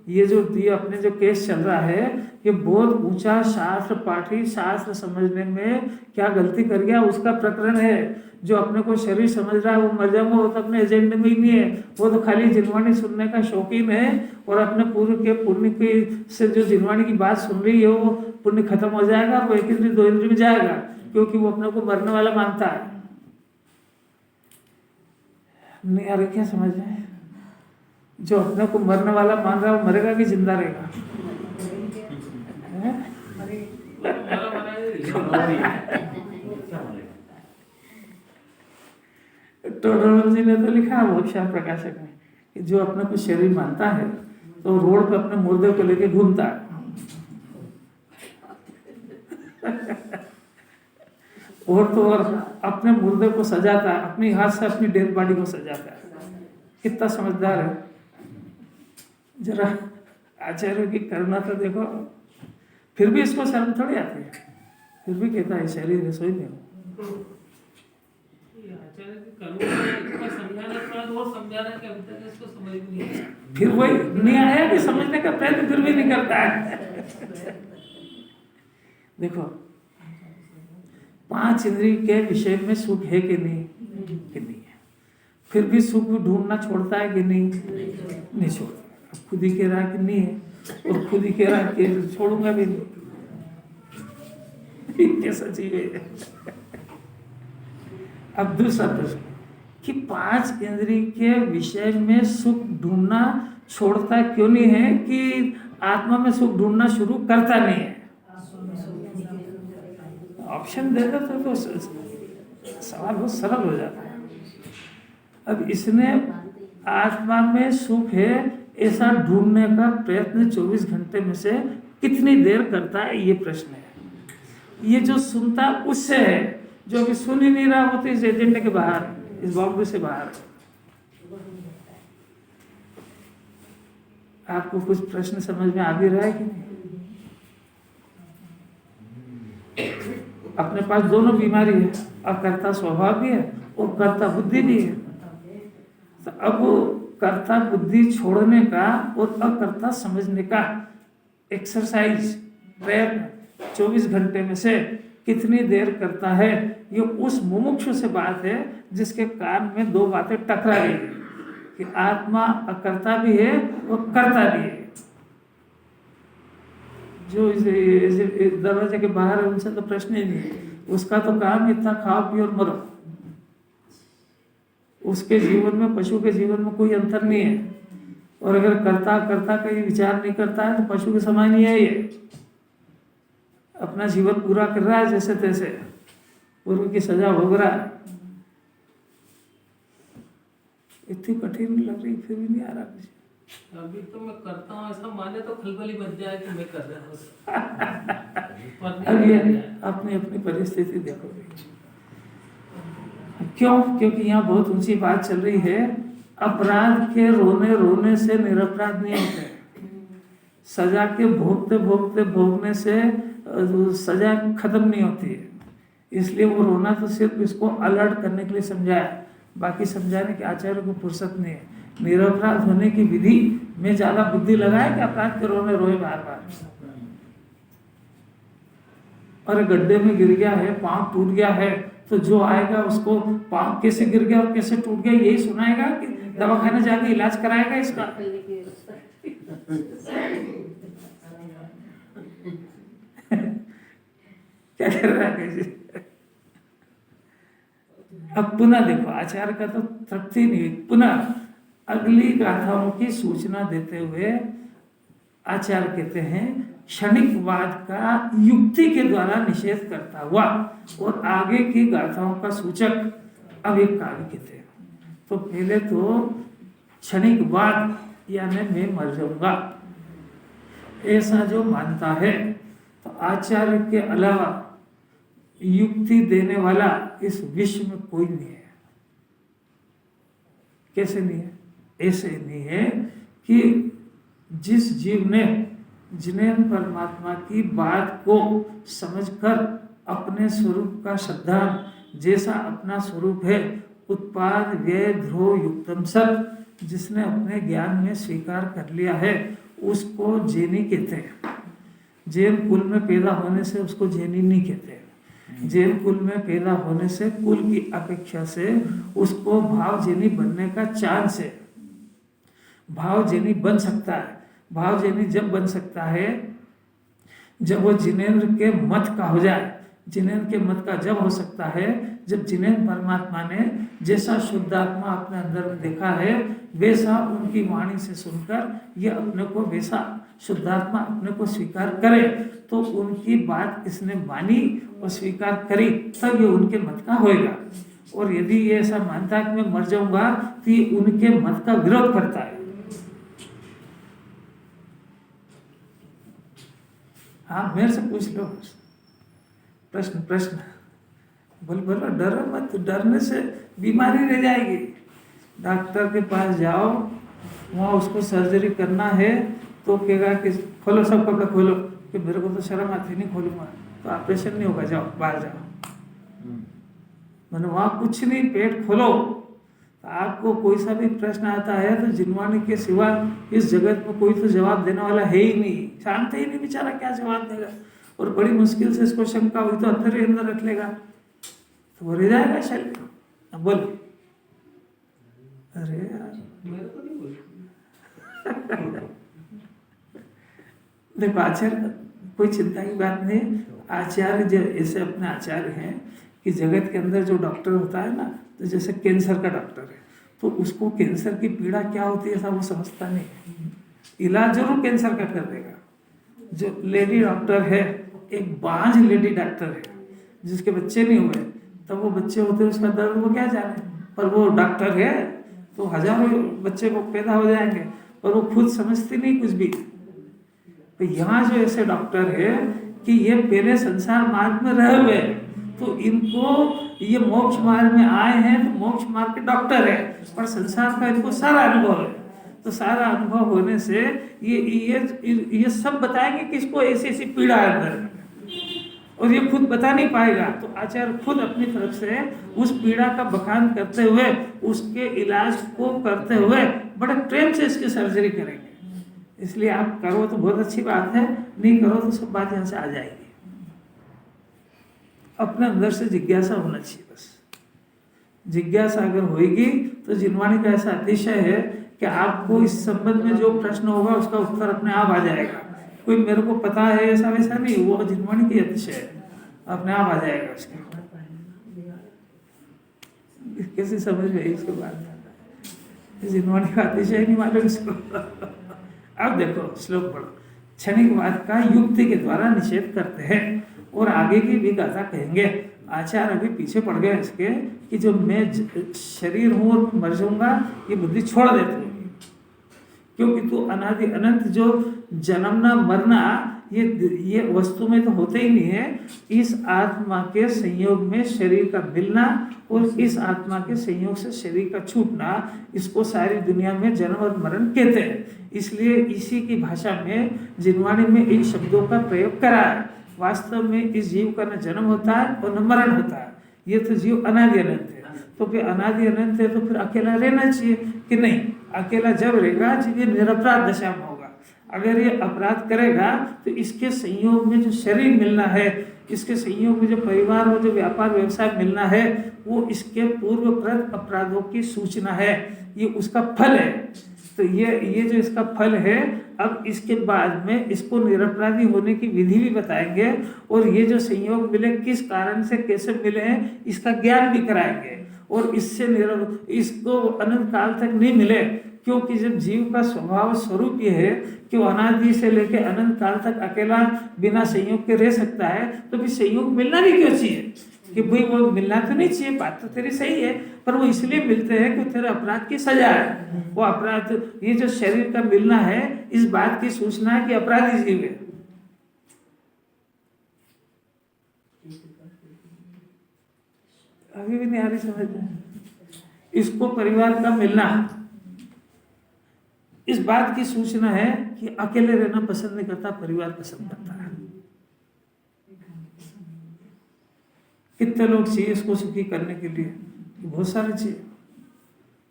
ये अपने जो केस चल रहा है ये बहुत ऊंचा शास्त्र पाठी शास्त्र समझने में क्या गलती कर गया उसका प्रकरण है। जो अपने को शरीर समझ रहा है वो मर जाऊंगा, वो तो अपने एजेंडे में ही नहीं है, वो तो खाली जिनवाणी सुनने का शौकीन है और अपने पूर्व के पुण्य की से जो जिनवाणी की बात सुन रही है वो पुण्य खत्म हो जाएगा, वो एक इंद्रिय दो इंद्रिय में जाएगा क्योंकि वो अपने को मरने वाला मानता है। नहीं आ रही क्या समझ में? जो अपने को मरने वाला मान रहा है वो मरेगा कि जिंदा रहेगा? टोडरमल जी ने तो लिखा है मोक्षा प्रकाशक में कि जो अपने को शरीर मानता है तो रोड पे अपने मुर्दे को लेके घूमता है और तो और अपने मुर्दे को सजाता है, अपनी हाथ से अपनी डेड बॉडी को सजाता है। कितना समझदार है। जरा आचार्य की करुणा तो देखो, फिर भी इसको शर्म थोड़ी आती है, फिर भी कहता है शरीर रसोई में हो। फिर वही नहीं आया कि समझने का प्रयत्न फिर भी नहीं करता है। देखो 5 इंद्रिय के विषय में सुख है कि नहीं? कि नहीं है। फिर भी सुख ढूंढना छोड़ता है कि नहीं? नहीं छोड़ता। अब खुद ही कह रहा है कि नहीं है और खुद ही कह रहा है कि छोड़ूंगा भी नहीं। कैसा जीव है। अब दूसरा प्रश्न कि 5 इंद्रिय के विषय में सुख ढूंढना छोड़ता क्यों नहीं है कि आत्मा में सुख ढूंढना शुरू करता नहीं है? ऑप्शन देता तो सवाल बहुत सरल हो जाता है। अब इसने आत्मा में सुख है ऐसा ढूंढने का प्रयत्न 24 घंटे में से कितनी देर करता है, ये प्रश्न है। ये जो सुनता उससे है, जो अभी सुन ही नहीं रहा वो तो इस एजेंडे के बाहर, इस बाउंड्री से बाहर। आपको कुछ प्रश्न समझ में आ भी रहा है कि नहीं? अपने पास दोनों बीमारी है, अकर्ता स्वभाव भी है और कर्ता बुद्धि भी है। तो अब कर्ता बुद्धि छोड़ने का और अकर्ता समझने का एक्सरसाइज प्रयत्न 24 घंटे में से कितनी देर करता है, ये उस मुमुक्षु से बात है जिसके कान में 2 बातें टकरा गई कि आत्मा अकर्ता भी है और कर्ता भी है। जो दरवाजे के बाहर है उनसे तो प्रश्न ही नहीं, उसका तो काम इतना खाओ पियो और मरो। उसके जीवन में पशु के जीवन में कोई अंतर नहीं है। और अगर कर्ता का ये विचार नहीं करता है तो पशु के समान ही है। ये अपना जीवन पूरा कर रहा है जैसे तैसे, पूर्व की सजा भोग रहा है। इतनी कठिन लग रही फिर भी नहीं आ रहा कुछ। अभी तो मैं करता हूँ ऐसा माने तो खलबली बच जाए कि मैं कर रहा हूँ। अब ये अपनी अपनी परिस्थिति देखो। क्यों? क्योंकि यहाँ बहुत ऊंची बात चल रही है। अपराध के रोने रोने से निरपराध नहीं होते, सजा के भोगते भोगते भोगने से सजा खत्म नहीं होती है। इसलिए वो रोना तो सिर्फ इसको अलर्ट करने के लिए समझाया, बाकी समझाने के आचार्य को फुर्सत नहीं है। निरपराध होने की विधि में ज्यादा बुद्धि लगाए कि अपराध के रोने रोए बार बार। और गड्ढे में गिर गया है, पाँव टूट गया है, तो जो आएगा उसको पाँव कैसे गिर गया और कैसे टूट गया यही सुनाएगा कि दवाखाने जाके इलाज कराएगा इसका? क्या कर रहा है कैसे? अब पुनः देखो, आचार्य का तो तृप्ति नहीं, पुनः अगली गाथाओं की सूचना देते हुए आचार्य कहते हैं क्षणिकवाद का युक्ति के द्वारा निषेध करता हुआ, और आगे की गाथाओं का सूचक अब एक काव्य कहते हैं। तो पहले तो क्षणिकवाद यानी मैं मर जाऊंगा ऐसा जो मानता है, तो आचार्य के अलावा युक्ति देने वाला इस विश्व में कोई नहीं है। कैसे नहीं है? ऐसे नहीं है कि जिस जीव ने जिन्हें परमात्मा की बात को समझकर अपने स्वरूप का श्रद्धान जैसा अपना स्वरूप है, उत्पाद व्यय ध्रुव युक्तम सब, जिसने अपने ज्ञान में स्वीकार कर लिया है, उसको जैनी कहते हैं। जैन कुल में पैदा होने से उसको जैनी नहीं कहते। जैन कुल में पैदा होने से कुल की अपेक्षा से उसको भाव जैनी बनने का चांस है। भाव जैनी बन सकता है। भाव जैनी जब बन सकता है जब वो जिनेन्द्र के मत का हो जाए। जिनेन्द्र के मत का जब हो सकता है जब जिनेन्द्र परमात्मा ने जैसा शुद्धात्मा अपने अंदर में देखा है वैसा उनकी वाणी से सुनकर ये अपने को वैसा शुद्धात्मा अपने को स्वीकार करे, तो उनकी बात इसने मानी और स्वीकार करी, तब ये उनके मत का होएगा। और यदि ये ऐसा मानता है कि मैं मर जाऊंगा तो ये उनके मत का विरोध करता है। हाँ, मेरे से पूछ लो प्रश्न बोलो, डरो मत, डरने से बीमारी रह जाएगी। डॉक्टर के पास जाओ, वहाँ उसको सर्जरी करना है तो कहेगा कि खोलो, सब कपड़े खोलो, कि मेरे को तो शर्म आती नहीं, खोलूंगा तो ऑपरेशन नहीं होगा, जाओ बाहर जाओ। मैंने वहाँ कुछ नहीं, पेट खोलो। तो आपको कोई सा भी प्रश्न आता है तो जिनवानी के सिवा इस जगत में कोई तो जवाब देने वाला है ही नहीं। शांत ही नहीं, बेचारा क्या जवाब देगा। और बड़ी मुश्किल से इसको शंका हुई तो अंदर ही अंदर रख लेगा, तो वो रह जाएगा शरीर। अब बोल, अरे यार देखो, आचार्य कोई चिंता की बात नहीं। आचार्य जो ऐसे अपने आचार्य हैं कि जगत के अंदर जो डॉक्टर होता है ना, तो जैसे कैंसर का डॉक्टर है तो उसको कैंसर की पीड़ा क्या होती है ऐसा वो समझता नहीं, इलाज जरूर कैंसर का कर देगा। जो लेडी डॉक्टर है, एक बांझ लेडी डॉक्टर है जिसके बच्चे नहीं हुए, तब वो बच्चे होते हैं उसका दर्द वो क्या जाने, पर वो डॉक्टर है तो हजारों बच्चे को पैदा हो जाएंगे, पर वो खुद समझती नहीं कुछ भी। तो यहाँ जो ऐसे डॉक्टर है कि ये पहले संसार मार्ग में रहे हुए, तो इनको ये मोक्ष मार्ग में आए हैं तो मोक्ष मार्ग के डॉक्टर है, पर संसार का इनको सारा अनुभव है। तो सारा अनुभव होने से ये सब बताएंगे कि इसको ऐसी ऐसी पीड़ा है अंदर में, और ये खुद बता नहीं पाएगा। तो आचार्य खुद अपनी तरफ से उस पीड़ा का बखान करते हुए, उसके इलाज को करते हुए बड़े प्रेम से इसकी सर्जरी करेंगे। इसलिए आप करो तो बहुत अच्छी बात है, नहीं करो तो सब बात यहाँ से आ जाएगी। अपने अंदर से जिज्ञासा होना चाहिए बस। जिज्ञासा अगर होगी तो जिनवाणी का ऐसा अतिशय है कि आपको इस संबंध में जो प्रश्न होगा उसका उत्तर अपने आप आ जाएगा। कोई मेरे को पता है ऐसा वैसा नहीं, वो जिनवाणी की अतिशय है, अपने आप आ जाएगा उसके। कैसे समझ में इसको बात, जिनवाणी का अतिशय नहीं मालूम इसको। अब देखो श्लोक पढ़ो। क्षणिकवाद का युक्ति के द्वारा निषेध करते हैं, और आगे की भी गाथा कहेंगे। आचार्य अभी पीछे पड़ गए इसके कि जो मैं शरीर हूँ और मर जाऊंगा, ये बुद्धि छोड़ देते हैं, क्योंकि तू अनादि अनंत जो जन्मना मरना ये वस्तु में तो होते ही नहीं है। इस आत्मा के संयोग में शरीर का मिलना और इस आत्मा के संयोग से शरीर का छूटना, इसको सारी दुनिया में जन्म और मरण कहते हैं। इसलिए इसी की भाषा में जिनवाणी में इन शब्दों का प्रयोग करा है। वास्तव में इस जीव का न जन्म होता है और न मरण होता है। ये तो जीव अनादि अनंत है। तो फिर अनादि अनंत है तो फिर अकेला रहना चाहिए कि नहीं? अकेला जब रहेगा जब ये निरपराध दशा में होगा। अगर ये अपराध करेगा तो इसके संयोग में जो शरीर मिलना है, इसके संयोग में जो परिवार और जो व्यापार व्यवसाय मिलना है, वो इसके पूर्वप्रत अपराधों की सूचना है। ये उसका फल है। तो ये जो इसका फल है, अब इसके बाद में इसको निरपराधी होने की विधि भी बताएंगे और ये जो संयोग मिले किस कारण से कैसे मिले हैं इसका ज्ञान भी कराएंगे। और इससे इसको अनंत काल तक नहीं मिले, क्योंकि जब जीव का स्वभाव स्वरूप ये है कि वो अनादि से लेकर अनंत काल तक अकेला बिना संयोग के रह सकता है, तो फिर संयोग मिलना भी क्यों चाहिए? कि भाई वो मिलना तो नहीं चाहिए, बात तो तेरी सही है, पर वो इसलिए मिलते हैं कि तेरे अपराध की सजा है। वो अपराध, ये जो शरीर का मिलना है, इस बात की सूचना है कि अपराधी जीव है। अभी भी नहीं आ रही समझ में? इसको परिवार का मिलना इस बात की सूचना है कि अकेले रहना पसंद नहीं करता, परिवार पसंद करता है। कितने लोग चाहिए इसको सुखी करने के लिए? बहुत सारे चाहिए,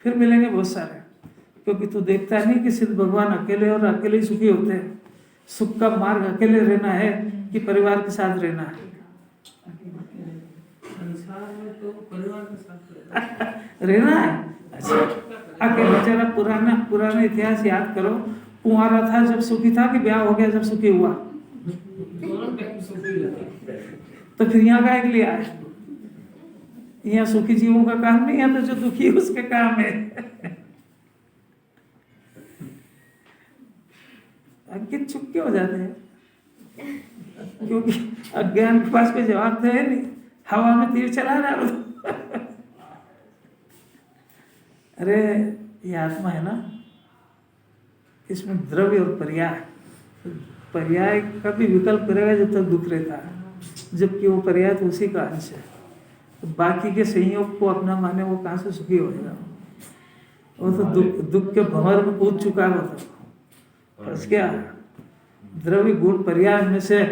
फिर मिलेंगे बहुत सारे। क्योंकि तू देखता है नहीं कि सिद्ध भगवान अकेले और अकेले ही सुखी होते हैं। सुख का मार्ग अकेले रहना है कि परिवार के साथ रहना है? संसार में तो परिवार के साथ रहना है। अच्छा, अकेले जरा पुराना इतिहास याद करो। कुंवारा था जब सुखी था कि ब्याह हो गया जब सुखी हुआ? दोनों टाइम सुखी रहते। तो फिर यहाँ का लिए आए? यहाँ सुखी जीवों का काम नहीं है, तो जो दुखी है उसके काम है। अंकित चुप क्यों हो जाते हैं? क्योंकि अज्ञान के पास कोई जवाब तो है नहीं, हवा में तीर चला रहा है। अरे ये आत्मा है ना, इसमें द्रव्य और पर्याय, पर्याय का भी विकल्प करेगा जब तक दुख रहता है, जबकि वो पर्याय तो उसी का अंश है। तो बाकी के संयोग को अपना माने वो कहाँ से सुखी होगा? वो तो दुख के भंवर में कूद चुका है। तो बस क्या, द्रव्य गुण पर्याय में से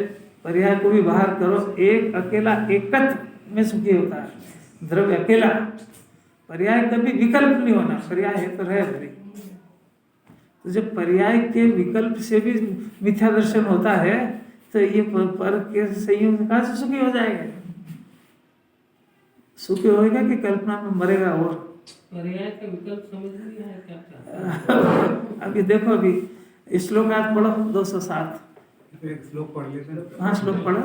पर्याय को भी बाहर करो, एक अकेला एकत्व में सुखी होता है। द्रव्य अकेला, पर्याय कभी विकल्प नहीं होना, पर्याय है तो रहे भरी। तो जब पर्याय के विकल्प से भी मिथ्या दर्शन होता है, तो ये पर के संयोग कहाँ से सुखी हो जाएगा? सुखी होएगा कि कल्पना में मरेगा? और पर्याय का विकल्प समझ नहीं आया क्या? अभी देखो, अभी श्लोक आप पढ़ो 207। एक श्लोक पढ़ लेते हैं। हाँ, श्लोक पढ़ो।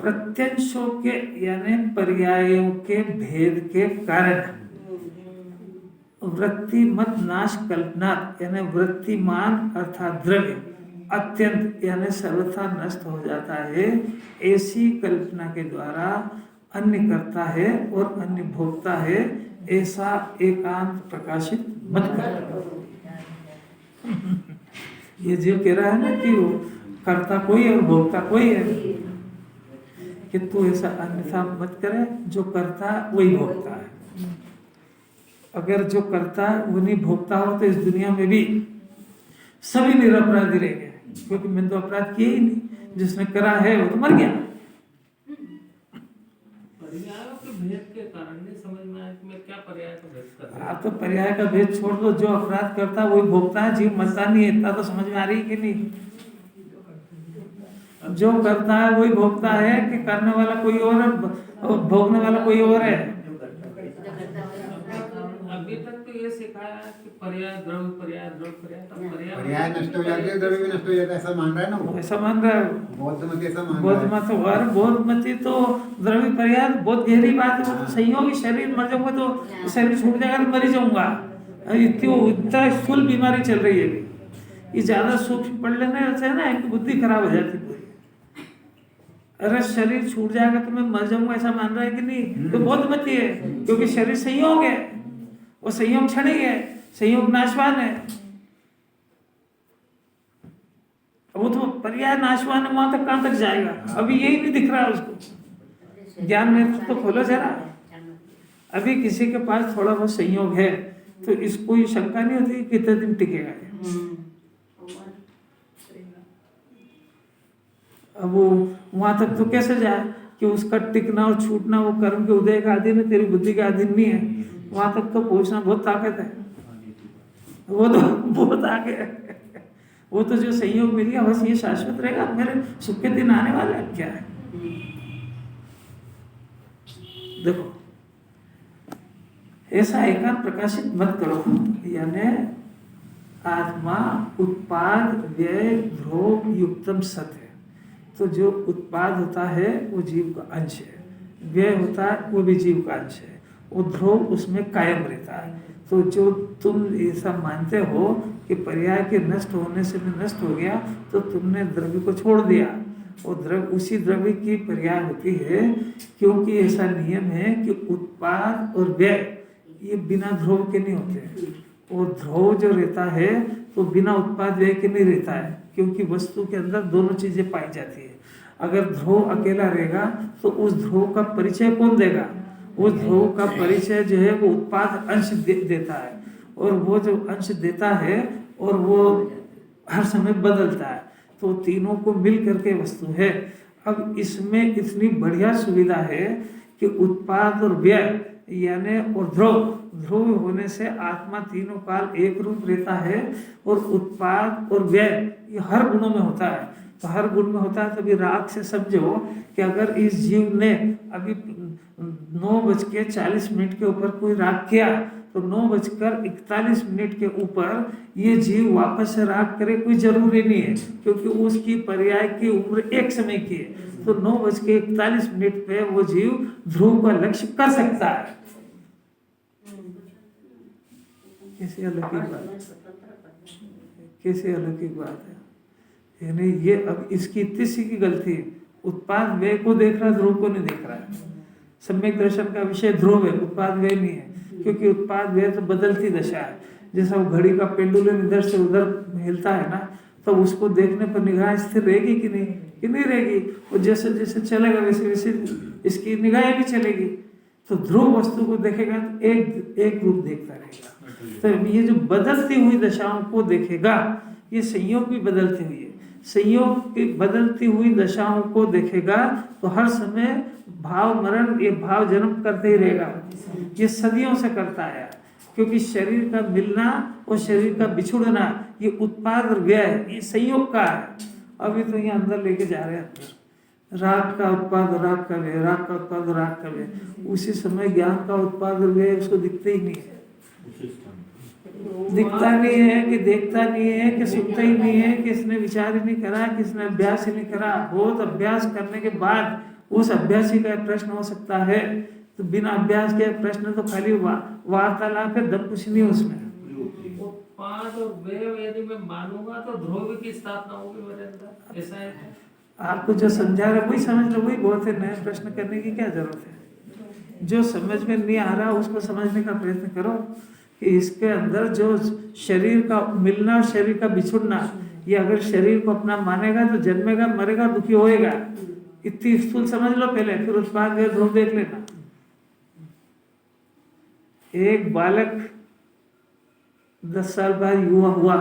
प्रत्यंशों के यानी पर्यायों के भेद के कारण वृत्ति मत नाश कल्पना यानी वृत्तिमान अर्थात द्रव्य अत्यंत यानी सर्वथा नष्ट हो जाता है। ऐसी कल्पना के द्वारा अन्य करता है और अन्य भोगता है, ऐसा एकांत प्रकाशित मत कर। ये जो कह रहा है ना कि वो करता कोई है और भोगता कोई है, कि तू ऐसा अन्यथा मत करे, जो करता वही भोगता है। अगर जो करता वो नहीं भोगता हो तो इस दुनिया में भी सभी निरपराधी रह गए, क्योंकि मैंने तो अपराध किया ही नहीं, जिसने करा है वो तो मर गया। पर्यायों के भेद के कारण नहीं समझ में आया कि मैं क्या पर्याय का भेद कर रहा हूं। आप तो पर्याय का भेद छोड़ दो, जो अपराध करता है वही भोगता है, जीव मरता नहीं है। इतना तो समझ में आ रही है कि नहीं? जो करता है वही भोगता है कि करने वाला कोई और है, भोगने वाला कोई और है? अभी तक तो ये सिखाया कि पर्याय द्रव्य पर्याय द्रव्य पर्याय, तो पर्याय नष्ट हो जाती है, द्रव्य भी नष्ट हो जाता है, ऐसा मान रहा है ना वो। ऐसा मान रहा है बौद्ध मत ऐसा मान रहा बौद्ध है। मत। और बौद्ध मत तो द्रव्य पर्याय बहुत गहरी बात है। वो तो संयोगी शरीर मर जाऊंगा तो शरीर छूट जाएगा तो मर ही जाऊंगा। इतना स्थूल बीमारी चल रही है। ये ज्यादा सूक्ष्म पढ़ लेने से ना इनकी बुद्धि खराब हो जाती पूरी। अरे शरीर छूट जाएगा तो मैं मर जाऊंगा ऐसा मान रहा है कि नहीं, तो बहुत मती है, क्योंकि शरीर संयोग है, वो संयोग क्षणिक है, संयोग नाशवान है, वो तो पर्याय नाशवान है, वहां तक कहां तक जाएगा, अभी यही नहीं दिख रहा है उसको। ज्ञान नेत्र तो खोलो जरा। अभी किसी के पास थोड़ा बहुत संयोग है तो इसको ये शंका नहीं होती कि कितने दिन टिकेगा ये। अब वो वहां तक तो कैसे जाए कि उसका टिकना और छूटना वो कर्म के उदय का अधीन है, तेरी बुद्धि का अधीन नहीं है। वहां तक तो पहुंचना बहुत ताकत है, वो तो बहुत आगे है। वो तो जो संयोग मिल गया बस ये शाश्वत रहेगा, मेरे सुख के दिन आने वाले हैं, क्या है। देखो ऐसा एकांत प्रकाशित मत करो, यानी आत्मा उत्पाद व्यय ध्रुव युक्तम सत है। तो जो उत्पाद होता है वो जीव का अंश है, व्यय होता है वो भी जीव का अंश है, वो ध्रुव उसमें कायम रहता है। तो जो तुम ऐसा मानते हो कि पर्याय के नष्ट होने से मैं नष्ट हो गया, तो तुमने द्रव्य को छोड़ दिया, और द्रव्य उसी द्रव्य की पर्याय होती है, क्योंकि ऐसा नियम है कि उत्पाद और व्यय ये बिना ध्रुव के नहीं होते, और ध्रुव जो रहता है तो बिना उत्पाद व्यय के नहीं रहता है, क्योंकि वस्तु के अंदर दोनों चीजें पाई जाती है। अगर ध्रुव अकेला रहेगा तो उस ध्रुव का परिचय कौन देगा? उस ध्रुव का परिचय जो है वो उत्पाद अंश देता है, और वो जो अंश देता है और वो हर समय बदलता है, तो तीनों को मिल करके वस्तु है। अब इसमें इतनी बढ़िया सुविधा है कि उत्पाद और व्यय यानी और ध्रुव होने से आत्मा तीनों काल एक रूप रहता है, और उत्पाद और व्यय ये हर गुणों में होता है। तो हर गुण में होता है, तभी राग से समझो कि अगर इस जीव ने अभी 9:40 के ऊपर कोई राग किया, तो 9:41 के ऊपर ये जीव वापस से राग करे कोई जरूरी नहीं है, क्योंकि उसकी पर्याय की उम्र एक समय की है। तो 9:41 पे वो जीव ध्रुव का लक्ष्य कर सकता है। कैसे अलौकिक बात है, यानी ये अब इसकी तीसरी की गलती है, उत्पाद व्यय को देख रहा है, ध्रुव को नहीं देख रहा है। सम्यक दर्शन का विषय ध्रुव है, उत्पाद व्यय नहीं है, क्योंकि उत्पाद व्यय तो बदलती दशा है। जैसा वो घड़ी का पेंडुलम इधर से उधर हिलता है ना, तो उसको देखने पर निगाह स्थिर रहेगी कि नहीं रहेगी, और जैसे जैसे चलेगा वैसे वैसे इसकी निगाह भी चलेगी। तो ध्रुव वस्तु को देखेगा तो एक रूप देखता रहेगा। तो ये जो बदलती हुई दशाओं को देखेगा, ये संयोग भी बदलती हुई है, संयोग की बदलती हुई दशाओं को देखेगा तो हर समय भाव मरण ये भाव जन्म करते ही रहेगा। ये सदियों से करता है, क्योंकि शरीर का मिलना और शरीर का बिछुड़ना ये उत्पाद और व्यय ये संयोग का है। अभी तो ये अंदर लेके जा रहे हैं, राग का उत्पाद राग का व्यय, राग का उत्पाद राग का व्यय। उसी समय ज्ञान का उत्पाद और व्यय उसको दिखते ही नहीं है, दिखता नहीं है कि देखता नहीं है कि सुनता ही नहीं है कि इसने विचार ही नहीं करा, कि इसने अभ्यास ही नहीं करा। बहुत अभ्यास करने के बाद उस अभ्यासी का प्रश्न हो सकता है, तो बिना अभ्यास के प्रश्न तो खाली वार्तालाप है, दम कुछ नहीं उसमें। उत्पाद और व्यय यदि मैं मानूंगा तो ध्रुव की स्थापना होगी मेरे अंदर, ऐसा है। आपको जो समझा रहा है वही समझ लो, वही बहुत है, नए प्रश्न करने की क्या जरूरत है। जो समझ में नहीं आ रहा उसको समझने का प्रयत्न करो कि इसके अंदर जो शरीर का मिलना और शरीर का बिछुड़ना, ये अगर शरीर को अपना मानेगा तो जन्मेगा, मरेगा, दुखी होएगा। इतनी स्थूल समझ लो पहले, फिर उत्पाद व्यय ध्रुव देख लेना। एक बालक 10 साल बाद युवा हुआ,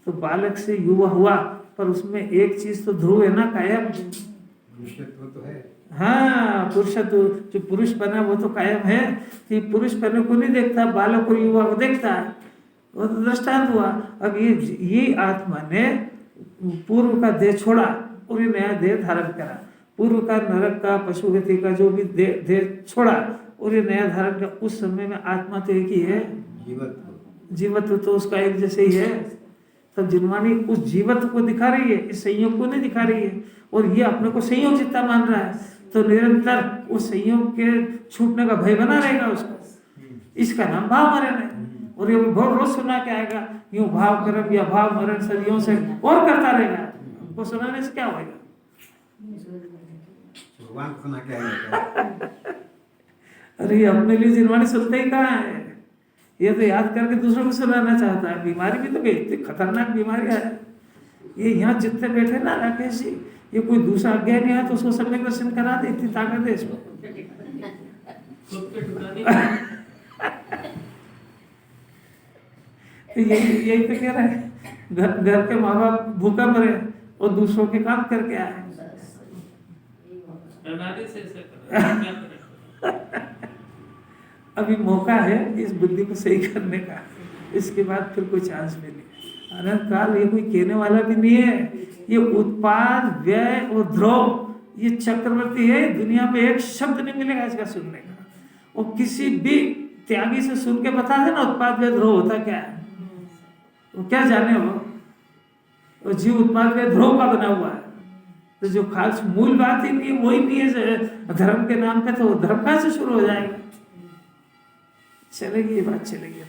तो बालक से युवा हुआ, पर उसमें एक चीज तो ध्रुव है ना, कायम। पुरुषत्व तो है, हाँ पुरुषत्व, जो पुरुष बना वो तो कायम है। कि पुरुष बने को नहीं देखता, बालक को युवा को देखता है, वो तो दृष्टांत हुआ। अब ये आत्मा ने पूर्व का देह छोड़ा और ये नया देह धारण करा, पूर्व का नरक का पशु गति का जो भी देह छोड़ा और ये नया धारण का। उस समय में आत्मा तो एक ही है, जीवत्व तो उसका एक जैसे ही है। तब जिनवाणी उस जीवत्व को दिखा रही है, इस संयोग को नहीं दिखा रही है, और ये अपने को संयोग जितना मान रहा है, तो निरंतर उस संयोग के छूटने का भय बना रहेगा उसको। इसका नाम भाव मरण है। और ये बहुत रोज सुना के आएगा, यूं भाव कर्म या भाव मरण सदियों से और करता रहेगा, हमको सुनाने से क्या होगा? भगवान को सुना क्या है? अरे ये अपने लिए जिनवाणी सुनते ही कहाँ है, ये तो याद करके दूसरों को सुनाना चाहता है। बीमारी भी तो गई, इतनी खतरनाक बीमारियां है ये। यहाँ जितने बैठे ना राकेश जी, ये कोई दूसरा अज्ञानी है तो उसको सम्यक दर्शन करा दे, इतनी ताकत है इसमें। खुद के ठिकाने तो यही तो कह रहे हैं, घर के माँ बाप भूखा मरे और दूसरों के काम करके आए। एनालिसिस ऐसे कर रहे हैं, क्या करें? अभी मौका है इस बुद्धि को सही करने का, इसके बाद फिर कोई चांस भी नहीं। अनंत काल ये कोई कहने वाला भी नहीं है, ये उत्पाद व्यय और ध्रुव ये चक्रवर्ती है। दुनिया में एक शब्द नहीं मिलेगा इसका सुनने का। और किसी भी त्यागी से सुन के बता देना उत्पाद व्यय ध्रुव होता क्या है, वो क्या जाने वो। और जीव उत्पाद व्यय ध्रुव का बना हुआ है, तो जो खास मूल बात ही नहीं है, वही नहीं है धर्म के नाम पे, तो धर्म कहाँ से शुरू हो जाएगा? चलेगी ये बात, चलेगी।